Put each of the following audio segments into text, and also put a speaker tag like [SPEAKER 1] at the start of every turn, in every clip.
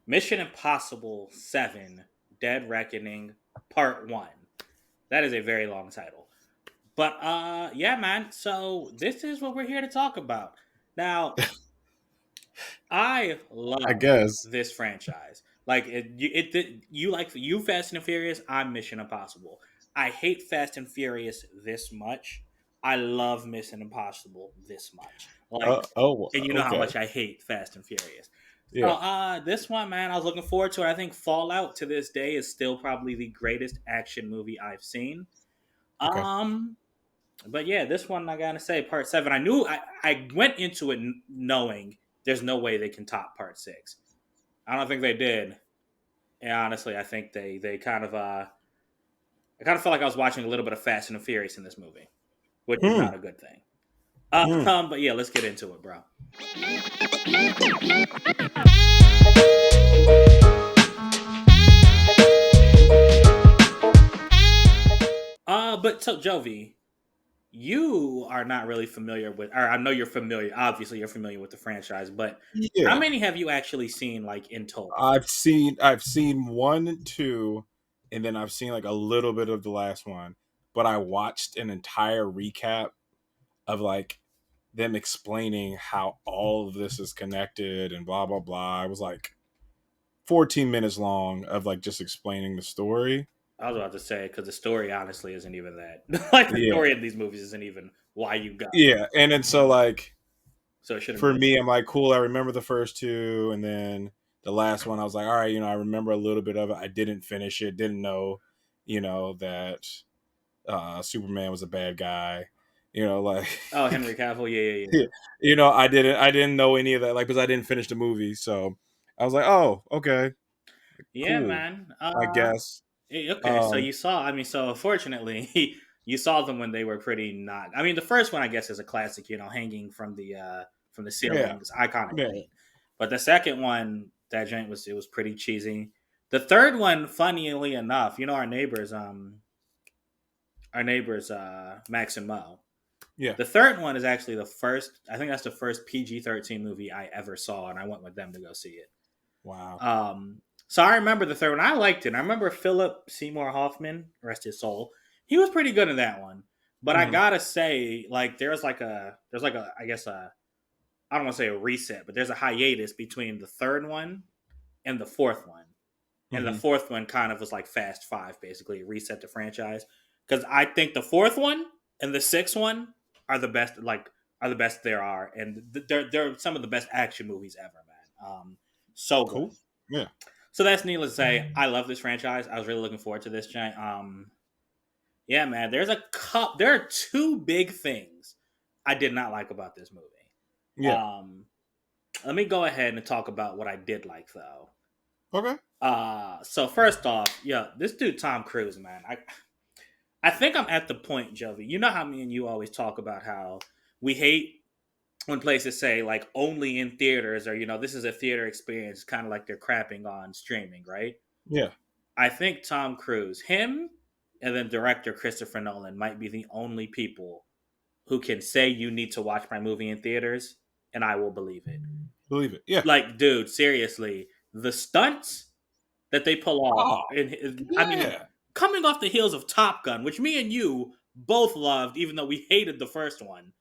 [SPEAKER 1] Mission Impossible 7 Dead Reckoning Part 1. That is a very long title. But yeah, man. So this is what we're here to talk about. Now, I
[SPEAKER 2] I
[SPEAKER 1] love
[SPEAKER 2] guess.
[SPEAKER 1] this franchise. Like you like you Fast and Furious. I'm Mission Impossible. I hate Fast and Furious this much. I love Mission Impossible this much. Like,
[SPEAKER 2] Oh,
[SPEAKER 1] and you know how
[SPEAKER 2] okay.
[SPEAKER 1] much I hate Fast and Furious. So
[SPEAKER 2] Yeah.
[SPEAKER 1] this one, man, I was looking forward to it. I think Fallout to this day is still probably the greatest action movie I've seen.
[SPEAKER 2] Okay.
[SPEAKER 1] Um, but yeah, this one I gotta say, Part 7. I went into it knowing there's no way they can top Part 6. I don't think they did. And honestly, I think they kind of I kind of felt like I was watching a little bit of Fast and the Furious in this movie, which is
[SPEAKER 2] Hmm.
[SPEAKER 1] not a good thing.
[SPEAKER 2] Hmm.
[SPEAKER 1] But yeah, let's get into it, bro. But so Jovi, you are not really familiar with, or I know you're familiar. Obviously, you're familiar with the franchise, but how
[SPEAKER 2] Yeah.
[SPEAKER 1] many have you actually seen, like in total?
[SPEAKER 2] I've seen one and two, and then I've seen like a little bit of the last one. But I watched an entire recap of like them explaining how all of this is connected and blah blah blah. It was like 14 minutes long of like just explaining the story.
[SPEAKER 1] I was about to say because the story honestly isn't even that. Like the
[SPEAKER 2] Yeah.
[SPEAKER 1] story in these movies isn't even why you got.
[SPEAKER 2] Yeah. And then so like
[SPEAKER 1] So it shouldn't
[SPEAKER 2] for
[SPEAKER 1] really.
[SPEAKER 2] me, I'm like, cool, I remember the first two, and then the last one, I was like, all right, I remember a little bit of it. I didn't finish it, didn't know, that Superman was a bad guy, like,
[SPEAKER 1] Oh, Henry Cavill. Yeah, yeah, yeah.
[SPEAKER 2] I didn't know any of that, like, because I didn't finish the movie, so I was like, oh, okay,
[SPEAKER 1] Yeah,
[SPEAKER 2] cool,
[SPEAKER 1] man.
[SPEAKER 2] I guess.
[SPEAKER 1] Okay, so
[SPEAKER 2] Um,
[SPEAKER 1] you saw. I mean, so unfortunately, you saw them when they were pretty not. I mean, the first one I guess is a classic. Hanging from the
[SPEAKER 2] yeah,
[SPEAKER 1] ceiling, is iconic
[SPEAKER 2] yeah,
[SPEAKER 1] scene. But the second one, that joint was pretty cheesy. The third one, funnily enough, our neighbors, Max and Mo.
[SPEAKER 2] yeah.
[SPEAKER 1] The third one is actually the first. I think that's the first PG-13 movie I ever saw, and I went with them to go see it.
[SPEAKER 2] Wow.
[SPEAKER 1] So I remember the third one. I liked it. I remember Philip Seymour Hoffman, rest his soul. He was pretty good in that one. But I
[SPEAKER 2] Hmm.
[SPEAKER 1] gotta say, like, I guess I don't want to say a reset, but there's a hiatus between the third one and the fourth one. And the
[SPEAKER 2] Hmm.
[SPEAKER 1] fourth one kind of was like Fast Five, basically reset the franchise. Because I think the fourth one and the sixth one are the best, are the best there are, and they're some of the best action movies ever, man. So good.
[SPEAKER 2] Cool. Yeah.
[SPEAKER 1] So that's needless to say. I love this franchise. I was really looking forward to this giant. Yeah, man. There are two big things I did not like about this movie.
[SPEAKER 2] Yeah.
[SPEAKER 1] Um, Let me go ahead and talk about what I did like though.
[SPEAKER 2] Okay.
[SPEAKER 1] So first off, yeah, this dude Tom Cruise, man. I think I'm at the point, Jovi. You know how me and you always talk about how we hate when places say like only in theaters, or this is a theater experience, kind of like they're crapping on streaming, right?
[SPEAKER 2] Yeah.
[SPEAKER 1] I think Tom Cruise, him, and then director Christopher Nolan might be the only people who can say you need to watch my movie in theaters, and I will believe it.
[SPEAKER 2] Believe it. Yeah.
[SPEAKER 1] Like, dude, seriously, the stunts that they pull off,
[SPEAKER 2] Oh,
[SPEAKER 1] and I mean,
[SPEAKER 2] yeah.
[SPEAKER 1] coming off the heels of Top Gun, which me and you both loved, even though we hated the first one.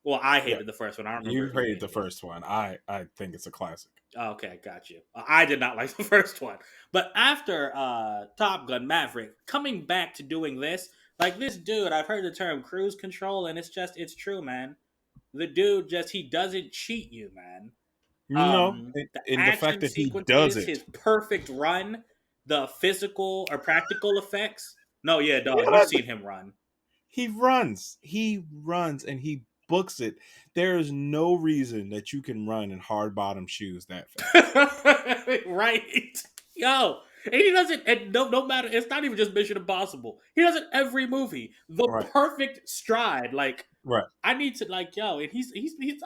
[SPEAKER 1] Well, I
[SPEAKER 2] Yeah.
[SPEAKER 1] hated the first one. I don't remember
[SPEAKER 2] You
[SPEAKER 1] if you
[SPEAKER 2] hated the
[SPEAKER 1] hated it.
[SPEAKER 2] first one. I think it's a classic.
[SPEAKER 1] Okay, got you. I did not like the first one, but after Top Gun Maverick, coming back to doing this, like this dude, I've heard the term cruise control, and it's true, man. The dude he doesn't cheat you, man.
[SPEAKER 2] No,
[SPEAKER 1] The
[SPEAKER 2] in the fact
[SPEAKER 1] action
[SPEAKER 2] that he does
[SPEAKER 1] sequences, his
[SPEAKER 2] it.
[SPEAKER 1] perfect run, the physical or practical effects. No, yeah, dog, you've
[SPEAKER 2] Yeah,
[SPEAKER 1] seen him run.
[SPEAKER 2] he runs. He runs and he books it. There is no reason that you can run in hard bottom shoes that fast.
[SPEAKER 1] Right, yo, and he does it. And no matter, it's not even just Mission Impossible. He does it every movie. The
[SPEAKER 2] Right.
[SPEAKER 1] perfect stride, like
[SPEAKER 2] Right.
[SPEAKER 1] I need to yo, and he's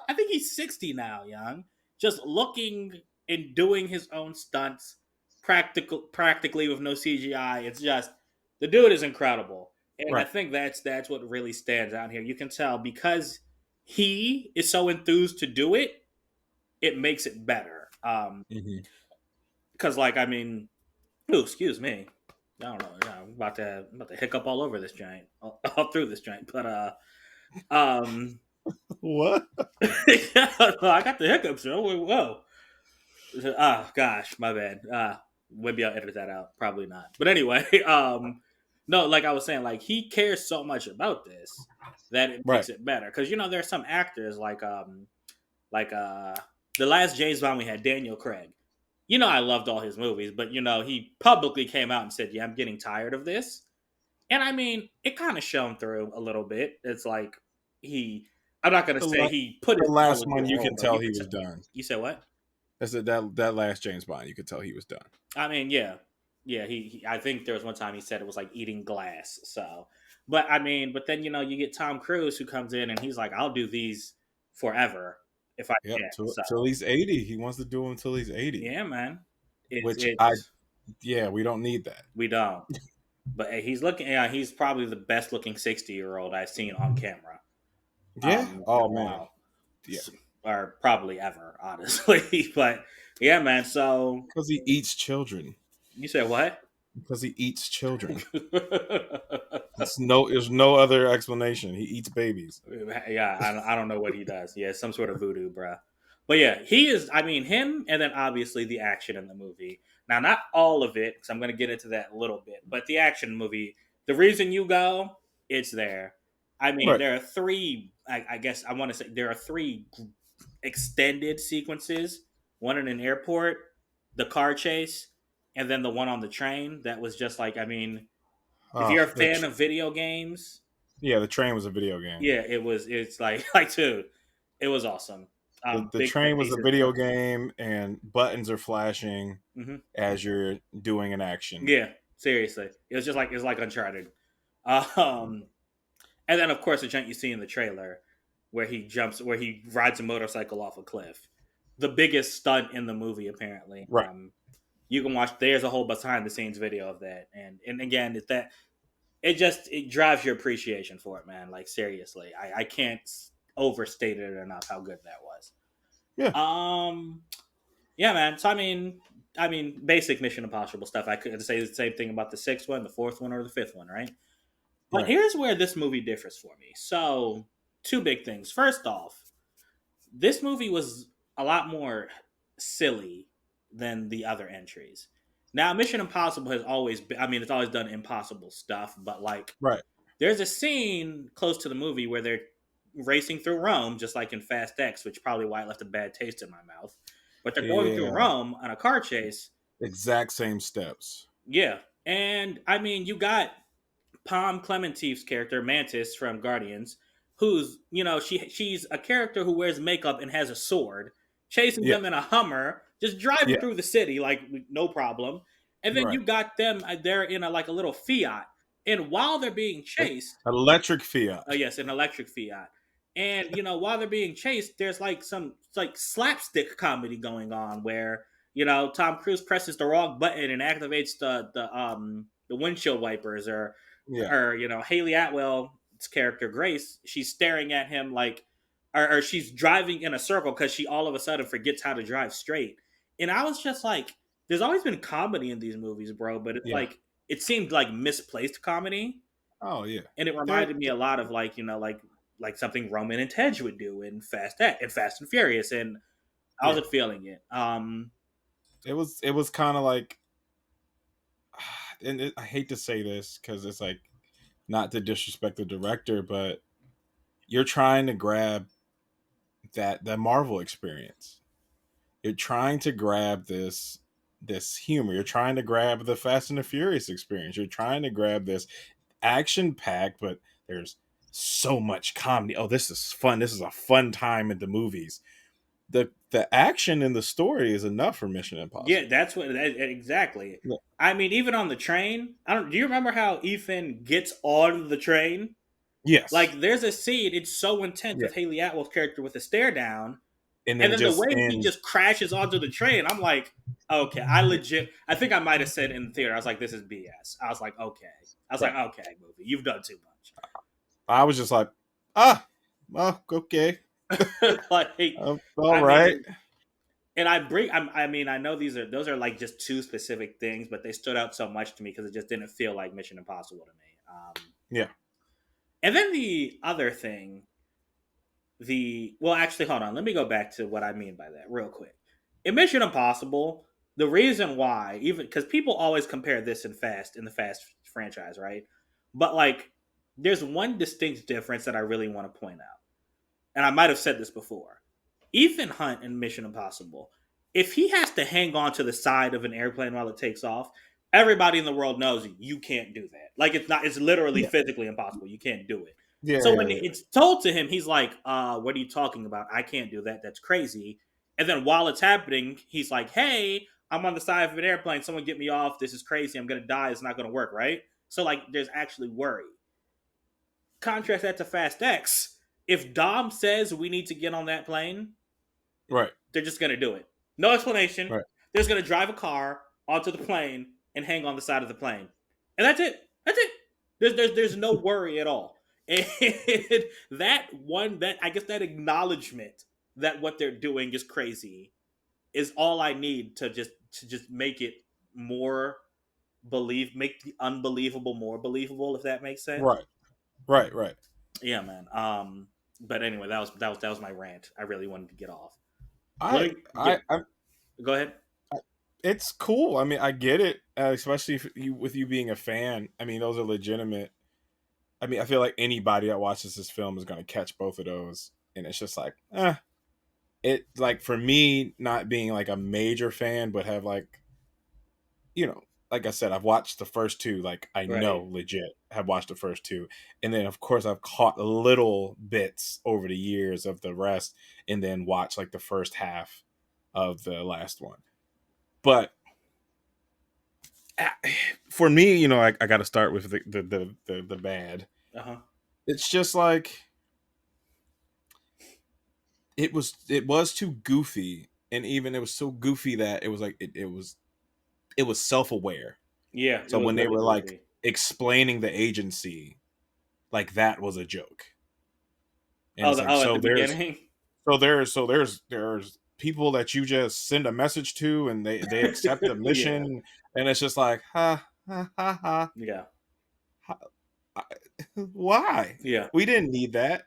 [SPEAKER 1] I think he's 60 now, young. Just looking and doing his own stunts, practically with no CGI. It's just the dude is incredible, and I
[SPEAKER 2] Right.
[SPEAKER 1] think that's what really stands out here. You can tell because he is so enthused to do it, it makes it better.
[SPEAKER 2] Hmm.
[SPEAKER 1] because like I mean, ooh, excuse me. I don't know. I'm about to hiccup all over this giant, all through this giant. But um,
[SPEAKER 2] What?
[SPEAKER 1] I got the hiccups. Whoa. Ah, gosh, my bad. Maybe I'll edit that out. Probably not. But anyway, no, like I was saying, like he cares so much about this that it
[SPEAKER 2] Right.
[SPEAKER 1] makes it better. Because there are some actors like the last James Bond we had, Daniel Craig. I loved all his movies, but he publicly came out and said, "Yeah, I'm getting tired of this." And I mean, it kind of shone through a little bit. It's like he, I'm not gonna
[SPEAKER 2] The,
[SPEAKER 1] say
[SPEAKER 2] la-
[SPEAKER 1] he put his
[SPEAKER 2] the
[SPEAKER 1] all
[SPEAKER 2] last
[SPEAKER 1] into
[SPEAKER 2] one,
[SPEAKER 1] a
[SPEAKER 2] you
[SPEAKER 1] role,
[SPEAKER 2] can
[SPEAKER 1] but
[SPEAKER 2] tell he was done.
[SPEAKER 1] you said what?
[SPEAKER 2] I said that last James Bond, you could tell he was done.
[SPEAKER 1] I mean, yeah, yeah. I think there was one time he said it was like eating glass. So, but I mean, but then you get Tom Cruise who comes in and he's like, "I'll do these forever if I
[SPEAKER 2] Yep,
[SPEAKER 1] can." So,
[SPEAKER 2] till he's 80. He wants to do them until he's 80.
[SPEAKER 1] yeah, man.
[SPEAKER 2] Which
[SPEAKER 1] It's
[SPEAKER 2] we don't need that.
[SPEAKER 1] we don't. But he's looking. Yeah, he's probably the best looking 60-year-old I've seen on camera.
[SPEAKER 2] Yeah.
[SPEAKER 1] In
[SPEAKER 2] Oh
[SPEAKER 1] a
[SPEAKER 2] man.
[SPEAKER 1] while,
[SPEAKER 2] Yeah.
[SPEAKER 1] or probably ever, honestly. But yeah, man. So
[SPEAKER 2] Because he eats children.
[SPEAKER 1] you said what?
[SPEAKER 2] Because he eats children. There's no other explanation. He eats babies.
[SPEAKER 1] Yeah, I don't know what he does. Yeah, some sort of voodoo, bruh. But yeah, he is. I mean, him, and then obviously the action in the movie. Now, not all of it, because I'm going to get into that a little bit. But the action movie, the reason you go, it's there. I mean,
[SPEAKER 2] Right.
[SPEAKER 1] there are three. I guess I want to say there are three extended sequences. One in an airport, the car chase, and then the one on the train. That was just like, I mean, if
[SPEAKER 2] Oh,
[SPEAKER 1] you're a fan of video games,
[SPEAKER 2] yeah, the train was a video game.
[SPEAKER 1] yeah, it was. It's like like dude, it was awesome.
[SPEAKER 2] The
[SPEAKER 1] Big fan
[SPEAKER 2] train was a
[SPEAKER 1] pieces.
[SPEAKER 2] video game, and buttons are flashing
[SPEAKER 1] Hmm.
[SPEAKER 2] as you're doing an action.
[SPEAKER 1] Yeah, seriously, it's like Uncharted. Um, and then of course the giant you see in the trailer, where he rides a motorcycle off a cliff, the biggest stunt in the movie apparently.
[SPEAKER 2] Right.
[SPEAKER 1] You can watch. There's a whole behind the scenes video of that, and again, it drives your appreciation for it, man. Like seriously, I can't overstate it enough how good that was.
[SPEAKER 2] Yeah.
[SPEAKER 1] Yeah, man. So I mean, basic Mission Impossible stuff. I could say the same thing about the sixth one, the fourth one, or the fifth one, right? But
[SPEAKER 2] Right.
[SPEAKER 1] here's where this movie differs for me. So, two big things. First off, this movie was a lot more silly than the other entries. Now, Mission Impossible has always been, I mean, it's always done impossible stuff, but like,
[SPEAKER 2] Right.
[SPEAKER 1] there's a scene close to the movie where they're racing through Rome, just like in Fast X, which probably why it left a bad taste in my mouth. But they're going through
[SPEAKER 2] Yeah.
[SPEAKER 1] Rome on a car chase.
[SPEAKER 2] Exact same steps.
[SPEAKER 1] Yeah. And I mean, you got Palm Clementif's character, Mantis from Guardians, who's, she's a character who wears makeup and has a sword, chasing
[SPEAKER 2] Yeah.
[SPEAKER 1] them in a Hummer, just driving
[SPEAKER 2] Yeah.
[SPEAKER 1] through the city, like, no problem. And then
[SPEAKER 2] Right.
[SPEAKER 1] you got them, they're in a little Fiat. And while they're being chased,
[SPEAKER 2] Electric Fiat.
[SPEAKER 1] yes, an electric Fiat. And while they're being chased, there's like some like slapstick comedy going on where Tom Cruise presses the wrong button and activates the windshield wipers, or
[SPEAKER 2] Yeah.
[SPEAKER 1] Haley Atwell's character Grace, she's staring at him like, or she's driving in a circle because she all of a sudden forgets how to drive straight. And I was just like, there's always been comedy in these movies, bro, but it's
[SPEAKER 2] Yeah.
[SPEAKER 1] like it seemed like misplaced comedy.
[SPEAKER 2] Oh yeah.
[SPEAKER 1] And it reminded me a lot of like something Roman and Tej would do in Fast and Furious, and I wasn't feeling it.
[SPEAKER 2] It was kind of like, and I hate to say this because it's like not to disrespect the director, but you're trying to grab that Marvel experience. You're trying to grab this humor. You're trying to grab the Fast and the Furious experience. You're trying to grab this action packed, but there's so much comedy. Oh, this is fun. This is a fun time at the movies. The action in the story is enough for Mission Impossible.
[SPEAKER 1] Yeah, that's what exactly.
[SPEAKER 2] Yeah.
[SPEAKER 1] I mean, even on the train, do you remember how Ethan gets on the train?
[SPEAKER 2] Yes.
[SPEAKER 1] Like, there's a scene, it's so intense with Haley Atwell's character with the stare down, and then the way he just crashes onto the train, I'm like, okay, I think I might have said in the theater, I was like, this is BS. I was like, okay. Like, okay, movie, you've done too much.
[SPEAKER 2] I was just like, okay.
[SPEAKER 1] Like,
[SPEAKER 2] all right.
[SPEAKER 1] and I mean, I know those are like just two specific things, but they stood out so much to me because it just didn't feel like Mission Impossible to me.
[SPEAKER 2] Yeah.
[SPEAKER 1] And then the other thing, well, actually, hold on. Let me go back to what I mean by that real quick. In Mission Impossible, the reason why, even because people always compare this in the Fast franchise, right? But like, there's one distinct difference that I really want to point out, and I might have said this before. Ethan Hunt in Mission Impossible, if he has to hang on to the side of an airplane while it takes off, everybody in the world knows you can't do that. Like it's literally
[SPEAKER 2] Yeah.
[SPEAKER 1] physically impossible. You can't do it.
[SPEAKER 2] Yeah.
[SPEAKER 1] So
[SPEAKER 2] Yeah.
[SPEAKER 1] when
[SPEAKER 2] Yeah.
[SPEAKER 1] it's told to him, he's like, what are you talking about? I can't do that. That's crazy. And then while it's happening, he's like, hey, I'm on the side of an airplane. Someone get me off. This is crazy. I'm going to die. It's not going to work, right? So, like, there's actually worry. Contrast that to Fast X. If Dom says we need to get on that plane,
[SPEAKER 2] Right.
[SPEAKER 1] they're just going to do it. No explanation.
[SPEAKER 2] Right.
[SPEAKER 1] They're just going to drive a car onto the plane and hang on the side of the plane. And that's it. That's it. There's no worry at all. And that I guess that acknowledgement that what they're doing is crazy is all I need to just make it more make the unbelievable more believable, if that makes sense.
[SPEAKER 2] Right. Right. Right.
[SPEAKER 1] Yeah, man. But anyway, that was my rant. I really wanted to get off.
[SPEAKER 2] I
[SPEAKER 1] Go ahead.
[SPEAKER 2] it's cool. I mean, I get it, especially with you being a fan. I mean, those are legitimate. I mean, I feel like anybody that watches this film is going to catch both of those, and it's just like, it like for me not being like a major fan, but have like, like I said, I've watched the first two. Like I know
[SPEAKER 1] Right.
[SPEAKER 2] legit have watched the first two, and then of course I've caught little bits over the years of the rest, and then watch like the first half of the last one. But for me, I got to start with the bad.
[SPEAKER 1] Uh-huh.
[SPEAKER 2] It's just like it was too goofy, and even it was so goofy that it was like it was self-aware.
[SPEAKER 1] Yeah, it
[SPEAKER 2] So
[SPEAKER 1] was
[SPEAKER 2] when they
[SPEAKER 1] really
[SPEAKER 2] were like
[SPEAKER 1] goofy.
[SPEAKER 2] explaining the agency, like that was a joke. And
[SPEAKER 1] Oh,
[SPEAKER 2] it's like
[SPEAKER 1] at the beginning.
[SPEAKER 2] there's people that you just send a message to, and they accept the
[SPEAKER 1] Yeah.
[SPEAKER 2] mission, and it's just like ha ha ha ha,
[SPEAKER 1] Yeah.
[SPEAKER 2] ha why?
[SPEAKER 1] Yeah.
[SPEAKER 2] We didn't need that.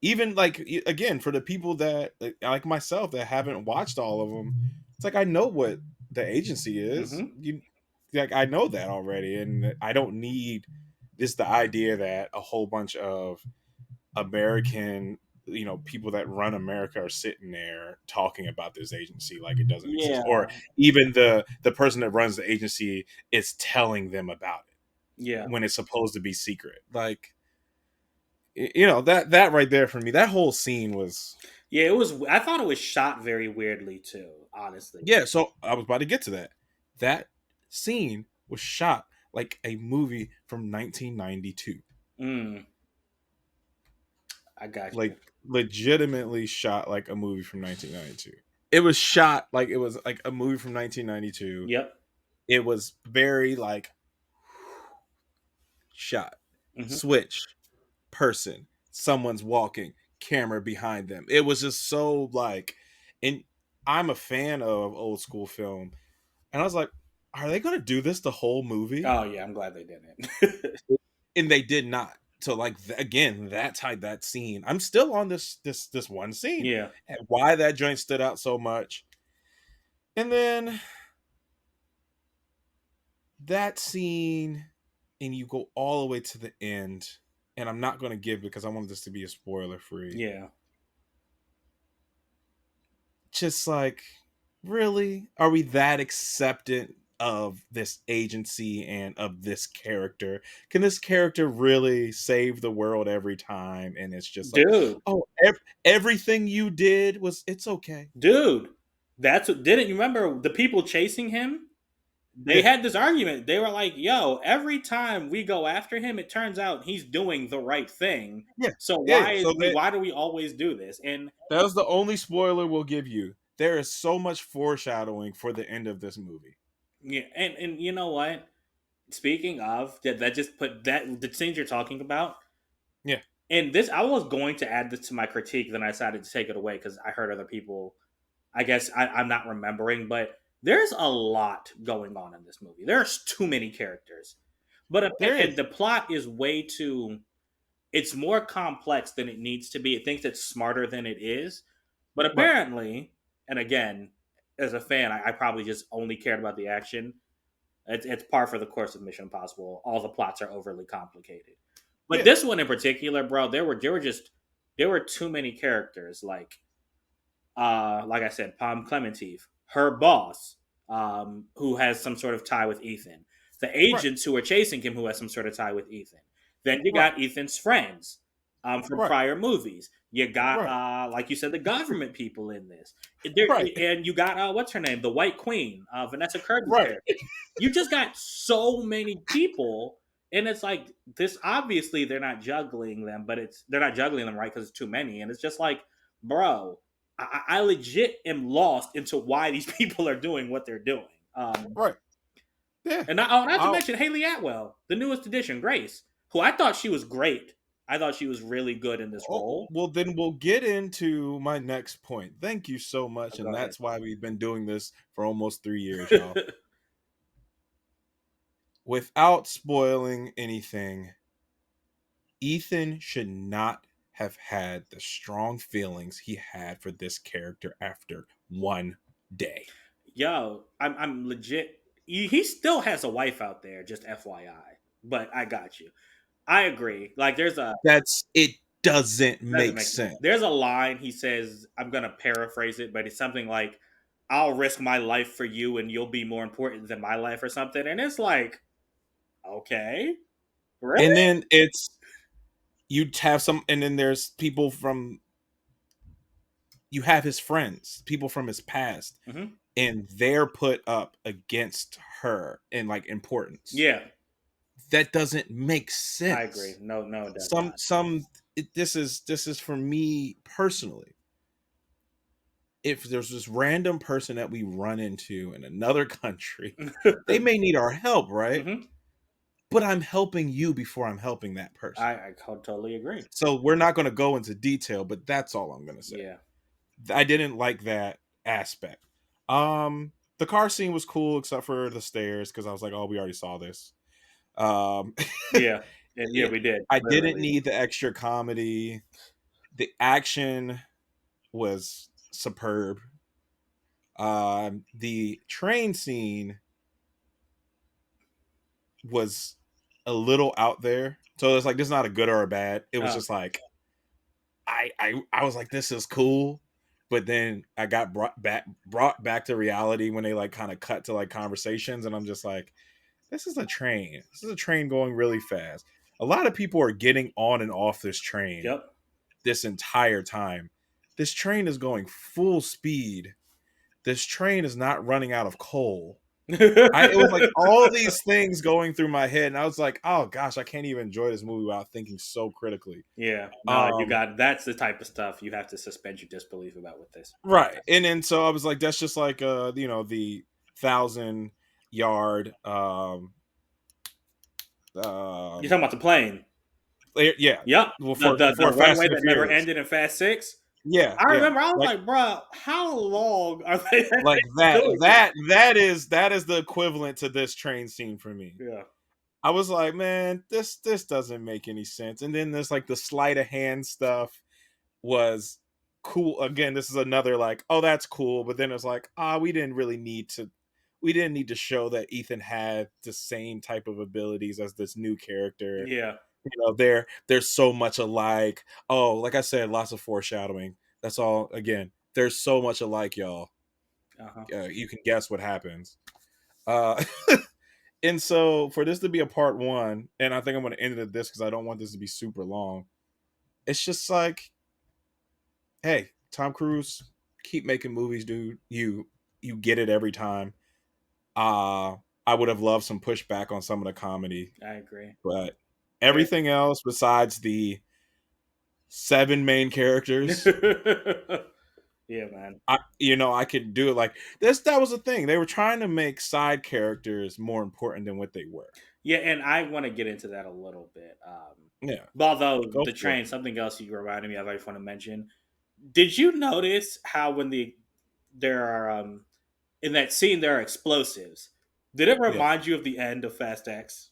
[SPEAKER 2] Even like again, for the people that like myself that haven't watched all of them, it's like I know what the agency is.
[SPEAKER 1] Mm-hmm.
[SPEAKER 2] Like I know that already, and I don't need this the idea that a whole bunch of American people that run America are sitting there talking about this agency like it doesn't exist, or
[SPEAKER 1] Yeah.
[SPEAKER 2] even the person that runs the agency is telling them about it
[SPEAKER 1] Yeah.
[SPEAKER 2] when it's supposed to be secret. Like that right there for me, that whole scene was.
[SPEAKER 1] Yeah, it was. I thought it was shot very weirdly too. Honestly.
[SPEAKER 2] Yeah, so I was about to get to that. That scene was shot like a movie from 1992.
[SPEAKER 1] Mm, I got you.
[SPEAKER 2] Like legitimately shot like a movie from 1992. It was shot like it was like a movie from 1992.
[SPEAKER 1] Yep.
[SPEAKER 2] It was very like shot,
[SPEAKER 1] Mm-hmm.
[SPEAKER 2] switch, person, someone's walking, camera behind them. It was just so like, and I'm a fan of old school film, and I was like, are they going to do this the whole movie?
[SPEAKER 1] Oh yeah, I'm glad they didn't.
[SPEAKER 2] And they did not. So like again, that scene. I'm still on this one scene.
[SPEAKER 1] Yeah.
[SPEAKER 2] And why that joint stood out so much. And then that scene, and you go all the way to the end, and I'm not going to give because I want this to be a spoiler free.
[SPEAKER 1] Yeah.
[SPEAKER 2] Just like, really, are we that acceptant of this agency and of this character? Can this character really save the world every time? And it's just like,
[SPEAKER 1] Dude.
[SPEAKER 2] oh, everything you did was, it's okay.
[SPEAKER 1] Dude. That's what didn't you remember the people chasing him? They
[SPEAKER 2] Yeah.
[SPEAKER 1] had this argument. They were like, yo, every time we go after him, it turns out he's doing the right thing.
[SPEAKER 2] Yeah.
[SPEAKER 1] So
[SPEAKER 2] Yeah. So
[SPEAKER 1] why do we always do this? And
[SPEAKER 2] that was the only spoiler we'll give you. There is so much foreshadowing for the end of this movie.
[SPEAKER 1] yeah, and you know what? Speaking of that just put that the scenes you're talking about.
[SPEAKER 2] Yeah.
[SPEAKER 1] And this I was going to add this to my critique, then I decided to take it away because I heard other people I guess I'm not remembering, but there's a lot going on in this movie. There's too many characters, but
[SPEAKER 2] There
[SPEAKER 1] and
[SPEAKER 2] is.
[SPEAKER 1] the plot is way too. It's more complex than it needs to be. It thinks it's smarter than it is, but
[SPEAKER 2] Right.
[SPEAKER 1] apparently, and again, as a fan, I probably just only cared about the action. It's par for the course of Mission Impossible. All the plots are overly complicated, but
[SPEAKER 2] Yeah.
[SPEAKER 1] this one in particular, bro, there were too many characters. Like I said, Palm Clementif, her boss, who has some sort of tie with Ethan, the
[SPEAKER 2] Right.
[SPEAKER 1] agents who are chasing him, who has some sort of tie with Ethan. Then you
[SPEAKER 2] Right.
[SPEAKER 1] got Ethan's friends from
[SPEAKER 2] Right.
[SPEAKER 1] prior movies. You got,
[SPEAKER 2] Right.
[SPEAKER 1] like you said, the government people in this. There,
[SPEAKER 2] Right.
[SPEAKER 1] and you got what's her name, the White Queen, Vanessa Kirby's
[SPEAKER 2] Right.
[SPEAKER 1] character. You just got so many people, and it's like this. Obviously, they're not juggling them, but they're not juggling them right because it's too many, and it's just like, bro, I legit am lost into why these people are doing what they're doing.
[SPEAKER 2] Right. Yeah.
[SPEAKER 1] And not to
[SPEAKER 2] I'll,
[SPEAKER 1] mention Haley Atwell, the newest addition, Grace, who I thought she was great. I thought she was really good in this
[SPEAKER 2] oh,
[SPEAKER 1] role.
[SPEAKER 2] well, then we'll get into my next point. Thank you so much.
[SPEAKER 1] Go
[SPEAKER 2] And
[SPEAKER 1] ahead.
[SPEAKER 2] that's why we've been doing this for almost 3 years, y'all. Without spoiling anything, Ethan should not have had the strong feelings he had for this character after one day.
[SPEAKER 1] Yo, I'm legit. He still has a wife out there, just FYI. But I got you. I agree. Like,
[SPEAKER 2] That's it doesn't
[SPEAKER 1] doesn't
[SPEAKER 2] make
[SPEAKER 1] make
[SPEAKER 2] sense.
[SPEAKER 1] there's a line he says. I'm gonna paraphrase it, but it's something like, "I'll risk my life for you, and you'll be more important than my life," or something. And it's like, okay,
[SPEAKER 2] And
[SPEAKER 1] really?
[SPEAKER 2] then it's you'd have some and then there's people from you have his friends, people from his past,
[SPEAKER 1] Hmm.
[SPEAKER 2] and they're put up against her in like importance.
[SPEAKER 1] Yeah,
[SPEAKER 2] That doesn't make
[SPEAKER 1] I agree.
[SPEAKER 2] sense.
[SPEAKER 1] No, no, it does
[SPEAKER 2] Some this is for me personally. If there's this random person that we run into in another country,
[SPEAKER 1] not.
[SPEAKER 2] they may need our help, right?
[SPEAKER 1] Hmm.
[SPEAKER 2] But I'm helping you before I'm helping that person.
[SPEAKER 1] I totally agree.
[SPEAKER 2] So we're not going to go into detail, but that's all I'm going to say.
[SPEAKER 1] Yeah,
[SPEAKER 2] I didn't like that aspect. The car scene was cool except for the stairs because I was like, oh, we already saw this. Um,
[SPEAKER 1] yeah, and yeah,
[SPEAKER 2] yeah,
[SPEAKER 1] we did
[SPEAKER 2] I didn't
[SPEAKER 1] literally.
[SPEAKER 2] need the extra comedy. The action was superb. The train scene was a little out there. So it's like this is not a good or a bad. It was
[SPEAKER 1] Oh,
[SPEAKER 2] just like I was like, this is cool. But then I got brought back to reality when they like kind of cut to like conversations, and I'm just like, this is a train. This is a train going really fast. A lot of people are getting on and off this train
[SPEAKER 1] yep.
[SPEAKER 2] this entire time. This train is going full speed. This train is not running out of coal. It was like all these things going through my head, and I was like, oh gosh, I can't even enjoy this movie without thinking so critically.
[SPEAKER 1] Yeah, no, you
[SPEAKER 2] Um,
[SPEAKER 1] got that's the type of stuff you have to suspend your disbelief about with this.
[SPEAKER 2] right. And then so I was like, that's just like the 1,000 yard
[SPEAKER 1] You're
[SPEAKER 2] um
[SPEAKER 1] talking about the plane.
[SPEAKER 2] yeah.
[SPEAKER 1] Yep,
[SPEAKER 2] Well
[SPEAKER 1] the
[SPEAKER 2] for
[SPEAKER 1] the,
[SPEAKER 2] for
[SPEAKER 1] the
[SPEAKER 2] Fast
[SPEAKER 1] runway
[SPEAKER 2] and the
[SPEAKER 1] that never
[SPEAKER 2] Furious.
[SPEAKER 1] ended in Fast Six.
[SPEAKER 2] Yeah,
[SPEAKER 1] I
[SPEAKER 2] yeah.
[SPEAKER 1] remember I was
[SPEAKER 2] Like
[SPEAKER 1] like, bro, how long are they
[SPEAKER 2] like that
[SPEAKER 1] doing this?
[SPEAKER 2] that is the equivalent to this train scene for me.
[SPEAKER 1] Yeah,
[SPEAKER 2] I was like, man, this doesn't make any sense. And then there's like the sleight of hand stuff was cool. Again, this is another like, oh, that's cool. But then it's like, we didn't need to show that Ethan had the same type of abilities as this new character.
[SPEAKER 1] yeah,
[SPEAKER 2] They're so much alike. Oh, like I said, lots of foreshadowing. That's all. Again, there's so much alike, y'all.
[SPEAKER 1] uh-huh.
[SPEAKER 2] You can guess what happens. Uh, and so for this to be a part one, and I think I'm going to end it at this because I don't want this to be super long. It's just like, hey, Tom Cruise, keep making movies, dude. You get it every time. Uh I would have loved some pushback on some of the comedy,
[SPEAKER 1] I agree.
[SPEAKER 2] but everything else besides the seven main characters,
[SPEAKER 1] Yeah, man.
[SPEAKER 2] I could do it like this. That was the thing. They were trying to make side characters more important than what they were.
[SPEAKER 1] Yeah, and I want to get into that a little bit.
[SPEAKER 2] Yeah,
[SPEAKER 1] But although
[SPEAKER 2] go
[SPEAKER 1] the
[SPEAKER 2] for it.
[SPEAKER 1] train, something else you reminded me of, I just want to mention. Did you notice how when the there are in that scene there are explosives. Did it
[SPEAKER 2] Yeah.
[SPEAKER 1] remind you of the end of Fast X?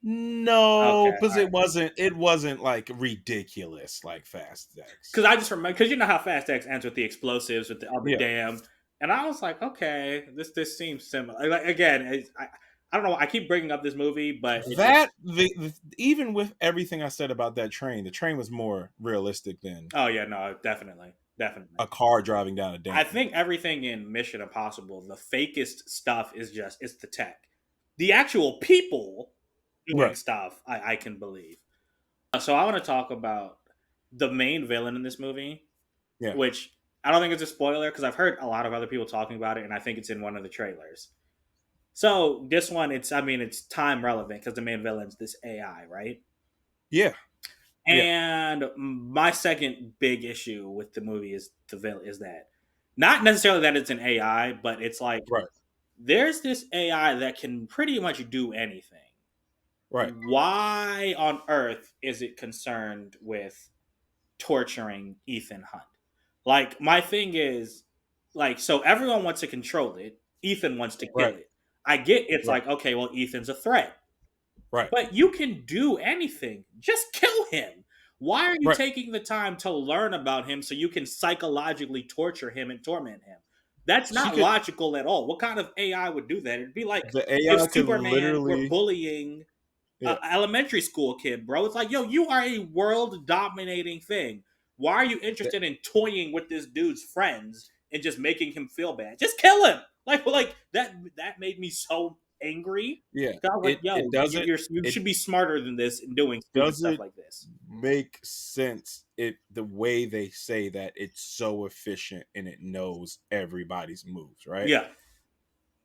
[SPEAKER 2] No,
[SPEAKER 1] Okay,
[SPEAKER 2] because it wasn't like ridiculous like Fast X.
[SPEAKER 1] because I just remember because you know how Fast X ends with the explosives with the on the
[SPEAKER 2] Yeah.
[SPEAKER 1] dam, and I was like, okay, this seems similar. Like again, I don't know. I keep bringing up this movie, but it
[SPEAKER 2] That
[SPEAKER 1] just
[SPEAKER 2] even with everything I said about that train, the train was more realistic than
[SPEAKER 1] oh yeah, no, definitely, definitely.
[SPEAKER 2] a car driving down a
[SPEAKER 1] I
[SPEAKER 2] dam.
[SPEAKER 1] think everything in Mission Impossible, the fakest stuff is just it's the tech. The actual people doing
[SPEAKER 2] Right.
[SPEAKER 1] stuff, I can believe. So I want to talk about the main villain in this movie,
[SPEAKER 2] Yeah.
[SPEAKER 1] which I don't think it's a spoiler because I've heard a lot of other people talking about it, and I think it's in one of the trailers. So this one, it's time relevant because the main villain's this AI, right?
[SPEAKER 2] Yeah. Yeah.
[SPEAKER 1] And my second big issue with the movie is the villain is that not necessarily that it's an AI, but it's like
[SPEAKER 2] Right.
[SPEAKER 1] there's this AI that can pretty much do anything.
[SPEAKER 2] Right.
[SPEAKER 1] Why on earth is it concerned with torturing Ethan Hunt? Like, my thing is, like, so everyone wants to control it. Ethan wants to kill
[SPEAKER 2] Right.
[SPEAKER 1] it. I get it's
[SPEAKER 2] Right.
[SPEAKER 1] like, okay, well, Ethan's a threat.
[SPEAKER 2] Right.
[SPEAKER 1] But you can do anything. Just kill him. Why are you
[SPEAKER 2] Right.
[SPEAKER 1] taking the time to learn about him so you can psychologically torture him and torment him? That's
[SPEAKER 2] She
[SPEAKER 1] not
[SPEAKER 2] could
[SPEAKER 1] logical at all. What kind of AI would do that? It'd be like
[SPEAKER 2] the
[SPEAKER 1] if
[SPEAKER 2] AI could
[SPEAKER 1] Superman were
[SPEAKER 2] literally
[SPEAKER 1] bullying
[SPEAKER 2] yeah.
[SPEAKER 1] a elementary school kid, bro. It's like, yo, you are a world dominating thing. Why are you
[SPEAKER 2] the-
[SPEAKER 1] interested in toying with this dude's friends and just making him feel bad? Just kill him. Like that. That made me so angry.
[SPEAKER 2] yeah.
[SPEAKER 1] I was like,
[SPEAKER 2] It
[SPEAKER 1] yo,
[SPEAKER 2] it doesn't
[SPEAKER 1] you
[SPEAKER 2] it
[SPEAKER 1] should be smarter than this in doing stupid stuff
[SPEAKER 2] doesn't
[SPEAKER 1] like this.
[SPEAKER 2] make sense the way they say that it's so efficient and it knows everybody's moves, right?
[SPEAKER 1] Yeah.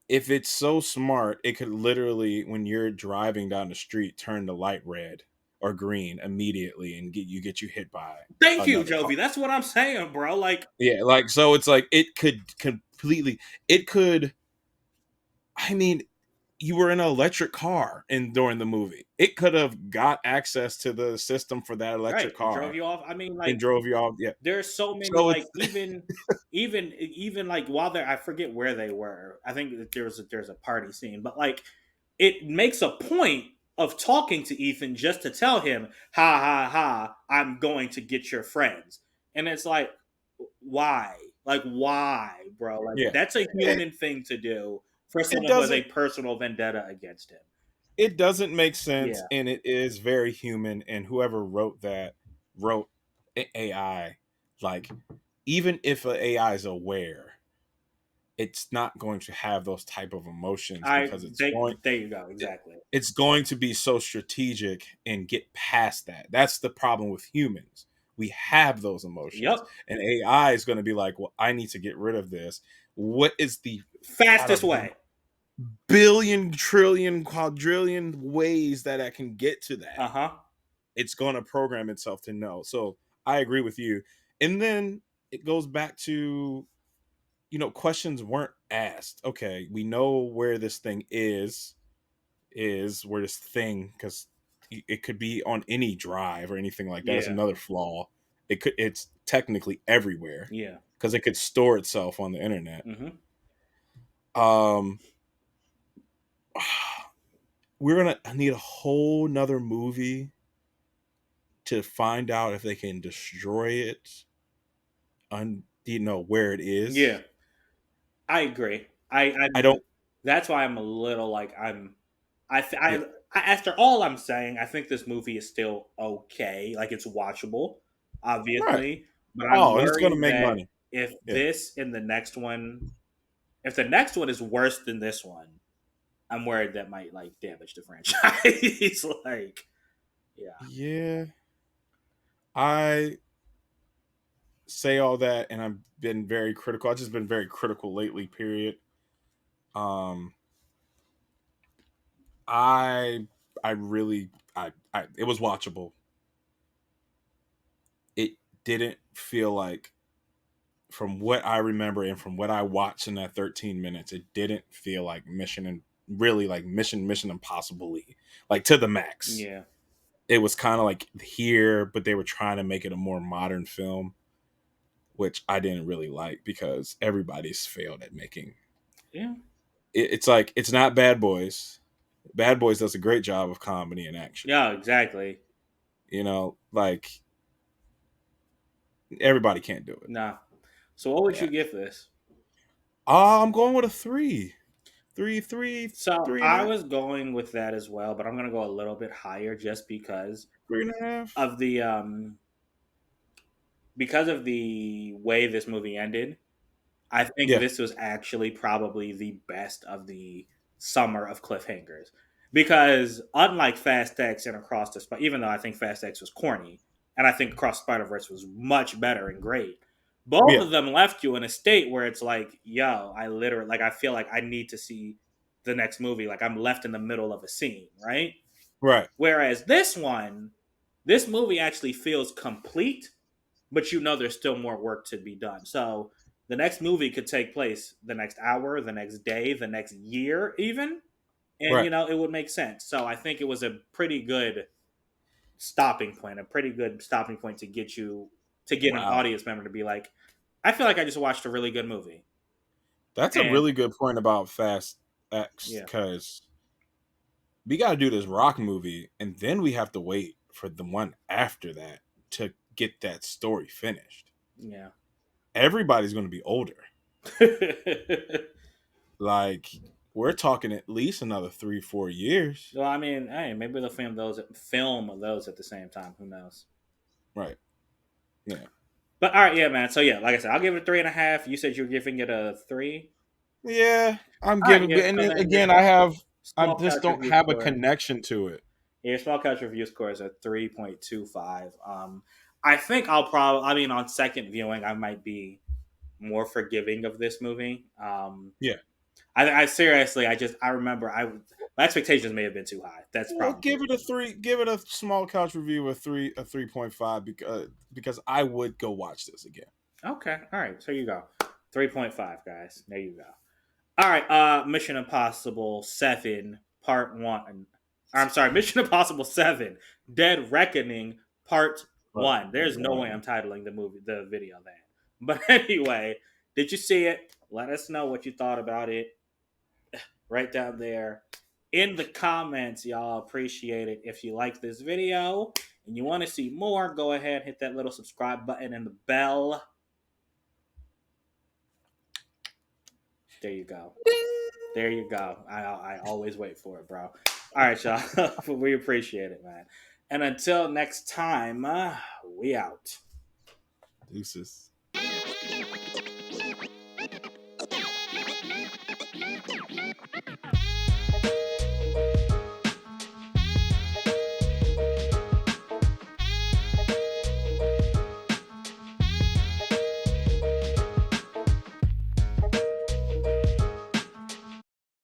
[SPEAKER 2] If it's so smart, it could literally, when you're driving down the street, turn the light red or green immediately and get you hit by
[SPEAKER 1] Thank you,
[SPEAKER 2] another car.
[SPEAKER 1] Jovi. That's what I'm saying, bro. Like,
[SPEAKER 2] Yeah, like so it's like it could completely it could I mean, you were in an electric car in during the movie. It could have got access to the system for that
[SPEAKER 1] right,
[SPEAKER 2] electric
[SPEAKER 1] and drove
[SPEAKER 2] car
[SPEAKER 1] you off.
[SPEAKER 2] and
[SPEAKER 1] Like,
[SPEAKER 2] drove you off. Yeah.
[SPEAKER 1] there's so many
[SPEAKER 2] So it's
[SPEAKER 1] like even like while they're I forget where they were. I think that there's a party scene, but like it makes a point of talking to Ethan just to tell him, ha ha ha, I'm going to get your friends. And it's like, why? Like why, bro? Like
[SPEAKER 2] yeah.
[SPEAKER 1] that's a
[SPEAKER 2] It,
[SPEAKER 1] human thing to do for
[SPEAKER 2] it
[SPEAKER 1] someone who has a
[SPEAKER 2] doesn't
[SPEAKER 1] personal vendetta against him.
[SPEAKER 2] it doesn't make sense
[SPEAKER 1] Yeah.
[SPEAKER 2] and it is very human and whoever wrote that wrote AI like even if an AI is aware it's not going to have those type of emotions because
[SPEAKER 1] There you go, exactly.
[SPEAKER 2] it's going to be so strategic and get past that. That's the problem with humans. We have those emotions.
[SPEAKER 1] Yep.
[SPEAKER 2] And AI is going to be like, well, I need to get rid of this. What is the out
[SPEAKER 1] Fastest
[SPEAKER 2] of
[SPEAKER 1] way.
[SPEAKER 2] billion, trillion, quadrillion ways that I can get to that?
[SPEAKER 1] Uh-huh.
[SPEAKER 2] It's going to program itself to know. So I agree with you. And then it goes back to, questions weren't asked. Okay, we know where this thing is where this thing because it could be on any drive or anything like that. That's
[SPEAKER 1] Yeah.
[SPEAKER 2] another flaw. It's technically everywhere
[SPEAKER 1] Yeah.
[SPEAKER 2] because it could store itself on the internet.
[SPEAKER 1] Mm-hmm.
[SPEAKER 2] Um, we're gonna need a whole nother movie to find out if they can destroy it, where it
[SPEAKER 1] Yeah.
[SPEAKER 2] is.
[SPEAKER 1] I agree. I
[SPEAKER 2] I don't.
[SPEAKER 1] that's why I'm a little like I th-
[SPEAKER 2] Yeah.
[SPEAKER 1] after all I'm saying, I think this movie is still okay. Like it's watchable,
[SPEAKER 2] Right.
[SPEAKER 1] obviously, but I'm
[SPEAKER 2] Oh, and it's gonna
[SPEAKER 1] worried
[SPEAKER 2] make
[SPEAKER 1] that
[SPEAKER 2] money.
[SPEAKER 1] if
[SPEAKER 2] Yeah.
[SPEAKER 1] this and the next one, if the next one is worse than this one, I'm worried that might like damage the franchise. Like, yeah,
[SPEAKER 2] Yeah. I say all that and I've been very critical. I've just been very critical lately, period. Um I really I it was watchable. It didn't feel like from what I remember and from what I watched in that 13 minutes, it didn't feel like mission and really like mission impossible like to the max.
[SPEAKER 1] yeah,
[SPEAKER 2] It was kind of like here, but they were trying to make it a more modern film. which I didn't really like because everybody's failed at making.
[SPEAKER 1] Yeah.
[SPEAKER 2] It's like it's not Bad Boys. Bad Boys does a great job of comedy and action.
[SPEAKER 1] Yeah, exactly.
[SPEAKER 2] You know, like everybody can't do it.
[SPEAKER 1] Nah. So what would
[SPEAKER 2] Yeah.
[SPEAKER 1] you give this?
[SPEAKER 2] I'm going with a three. Three, three,
[SPEAKER 1] So
[SPEAKER 2] three and a
[SPEAKER 1] I
[SPEAKER 2] half.
[SPEAKER 1] was going with that as well, but I'm gonna go a little bit higher just
[SPEAKER 2] Three and a half.
[SPEAKER 1] of the because of the way this movie ended. I think
[SPEAKER 2] Yeah.
[SPEAKER 1] this was actually probably the best of the summer of cliffhangers. Because unlike Fast X and Across the Spider, even though I think Fast X was corny, and I think Across the Spider Verse was much better and great, both
[SPEAKER 2] Yeah.
[SPEAKER 1] of them left you in a state where it's like, yo, I literally like I feel like I need to see the next movie. Like I'm left in the middle of a scene, right?
[SPEAKER 2] Right.
[SPEAKER 1] Whereas this movie actually feels complete, but you know there's still more work to be done. So the next movie could take place the next hour, the next day, the next year, even, and
[SPEAKER 2] Right.
[SPEAKER 1] it would make sense. So I think it was a pretty good stopping point to get you to get an
[SPEAKER 2] Wow.
[SPEAKER 1] audience member to be like, I feel like I just watched a really good movie.
[SPEAKER 2] That's a
[SPEAKER 1] And
[SPEAKER 2] really good point about Fast X
[SPEAKER 1] yeah,
[SPEAKER 2] because we got to do this Rock movie, and then we have to wait for the one after that to get that story finished.
[SPEAKER 1] yeah.
[SPEAKER 2] Everybody's going to be older. Like we're talking at least another 3-4 years.
[SPEAKER 1] Well, I mean, hey, maybe they'll film those at the same time. Who knows?
[SPEAKER 2] Right. Yeah.
[SPEAKER 1] But all right, yeah, man. So yeah, like I said, I'll give it a 3.5. You said you were giving it a 3.
[SPEAKER 2] Yeah. I'm
[SPEAKER 1] All right,
[SPEAKER 2] giving,
[SPEAKER 1] yeah.
[SPEAKER 2] and
[SPEAKER 1] So
[SPEAKER 2] then
[SPEAKER 1] then your
[SPEAKER 2] again, I
[SPEAKER 1] small
[SPEAKER 2] just
[SPEAKER 1] couch
[SPEAKER 2] don't
[SPEAKER 1] review
[SPEAKER 2] have a
[SPEAKER 1] score,
[SPEAKER 2] connection to it.
[SPEAKER 1] your small couch review score is a 3.25. I think I'll probably, I mean, on second viewing, I might be more forgiving of this movie.
[SPEAKER 2] Yeah.
[SPEAKER 1] I seriously, I remember my expectations may have been too high. That's
[SPEAKER 2] Well,
[SPEAKER 1] probably
[SPEAKER 2] give it a 3. Give it a small couch review a 3.5 because I would go watch this again.
[SPEAKER 1] okay. All right, so you go 3.5, guys. There you go. All right, Mission Impossible 7 Part 1. I'm sorry, Mission Impossible 7 Dead Reckoning Part
[SPEAKER 2] But
[SPEAKER 1] 1. There's no way I'm
[SPEAKER 2] one.
[SPEAKER 1] titling the video that. But anyway, did you see it? Let us know what you thought about it right down there in the comments, y'all. Appreciate it. If you like this video and you want to see more, go ahead, hit that little subscribe button and the bell. There you go. There you go. I always wait for it, bro. All right, y'all. We appreciate it, man. And until next time, we out.
[SPEAKER 2] Deuces.